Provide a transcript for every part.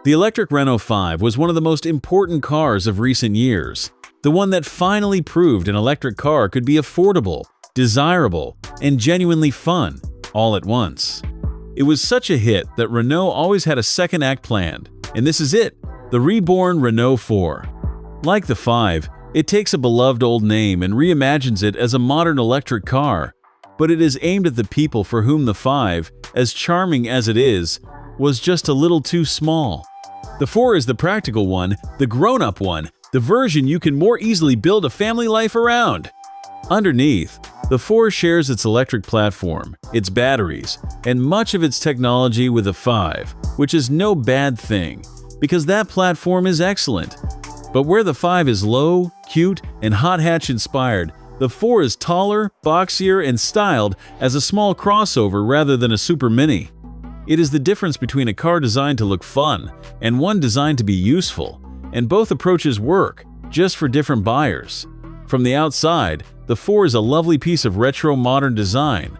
The electric Renault 5 was one of the most important cars of recent years, the one that finally proved an electric car could be affordable, desirable, and genuinely fun, all at once. It was such a hit that Renault always had a second act planned, and this is it, the reborn Renault 4. Like the 5, it takes a beloved old name and reimagines it as a modern electric car, but it is aimed at the people for whom the 5, as charming as it is, was just a little too small. The 4 is the practical one, the grown-up one, the version you can more easily build a family life around. Underneath, the 4 shares its electric platform, its batteries, and much of its technology with the 5, which is no bad thing, because that platform is excellent. But where the 5 is low, cute, and hot hatch inspired, the 4 is taller, boxier, and styled as a small crossover rather than a super mini. It is the difference between a car designed to look fun and one designed to be useful, and both approaches work, just for different buyers. From the outside, the 4 is a lovely piece of retro modern design.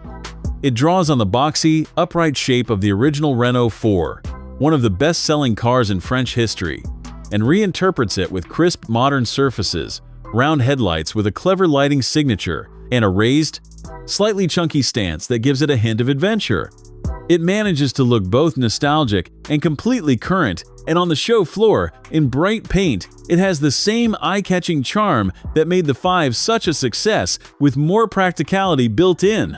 It draws on the boxy, upright shape of the original Renault 4, one of the best-selling cars in French history, and reinterprets it with crisp modern surfaces, round headlights with a clever lighting signature, and a raised, slightly chunky stance that gives it a hint of adventure. It manages to look both nostalgic and completely current, and on the show floor, in bright paint, it has the same eye-catching charm that made the 5 such a success, with more practicality built in.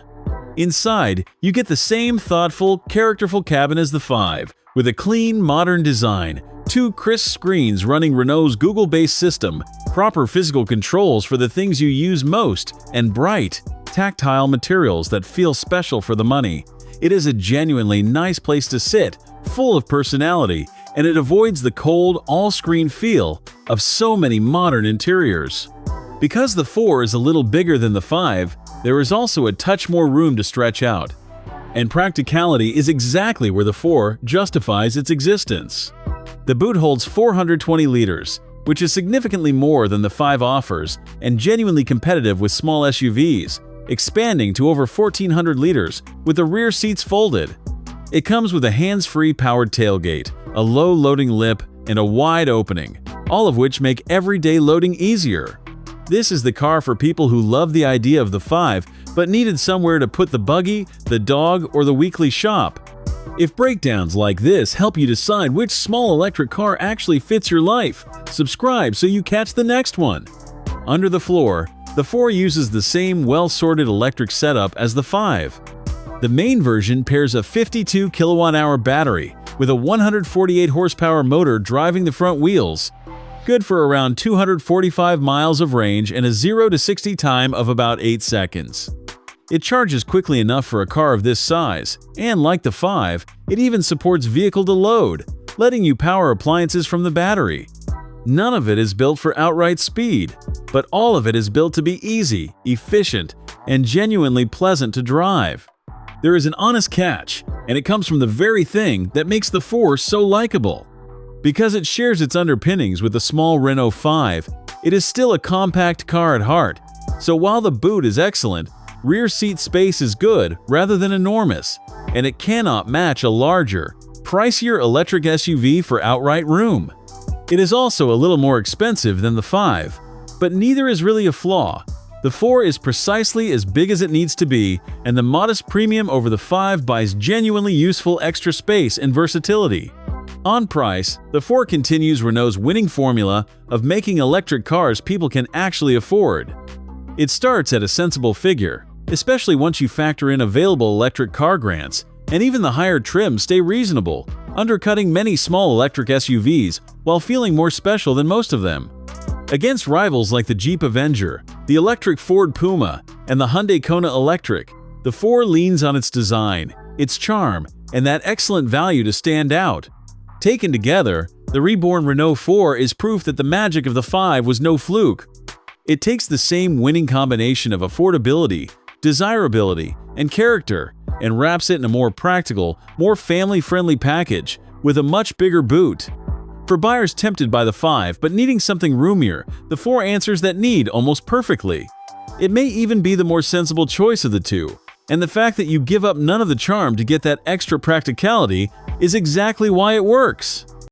Inside, you get the same thoughtful, characterful cabin as the 5, with a clean, modern design, 2 crisp screens running Renault's Google-based system, proper physical controls for the things you use most, and bright, tactile materials that feel special for the money. It is a genuinely nice place to sit, full of personality, and it avoids the cold, all-screen feel of so many modern interiors. Because the 4 is a little bigger than the 5, there is also a touch more room to stretch out. And practicality is exactly where the 4 justifies its existence. The boot holds 420 liters, which is significantly more than the 5 offers and genuinely competitive with small SUVs, expanding to over 1,400 liters with the rear seats folded. It comes with a hands-free powered tailgate, a low loading lip, and a wide opening, all of which make everyday loading easier. This is the car for people who love the idea of the 5 but needed somewhere to put the buggy, the dog, or the weekly shop. If breakdowns like this help you decide which small electric car actually fits your life, subscribe so you catch the next one. Under the floor, the 4 uses the same well-sorted electric setup as the 5. The main version pairs a 52 kilowatt-hour battery with a 148 horsepower motor driving the front wheels, good for around 245 miles of range and a 0 to 60 time of about 8 seconds. It charges quickly enough for a car of this size, and like the 5, it even supports vehicle-to-load, letting you power appliances from the battery. None of it is built for outright speed, but all of it is built to be easy, efficient, and genuinely pleasant to drive. There is an honest catch, and it comes from the very thing that makes the 4 so likable. Because it shares its underpinnings with the small Renault 5, it is still a compact car at heart, so while the boot is excellent, rear seat space is good rather than enormous, and it cannot match a larger, pricier electric SUV for outright room. It is also a little more expensive than the 5, but neither is really a flaw. The 4 is precisely as big as it needs to be, and the modest premium over the 5 buys genuinely useful extra space and versatility. On price, the 4 continues Renault's winning formula of making electric cars people can actually afford. It starts at a sensible figure, especially once you factor in available electric car grants, and even the higher trims stay reasonable, undercutting many small electric SUVs while feeling more special than most of them. Against rivals like the Jeep Avenger, the electric Ford Puma, and the Hyundai Kona Electric, the 4 leans on its design, its charm, and that excellent value to stand out. Taken together, the reborn Renault 4 is proof that the magic of the 5 was no fluke. It takes the same winning combination of affordability, desirability, and character, and wraps it in a more practical, more family-friendly package with a much bigger boot. For buyers tempted by the 5 but needing something roomier, the 4 answers that need almost perfectly. It may even be the more sensible choice of the two, and the fact that you give up none of the charm to get that extra practicality is exactly why it works.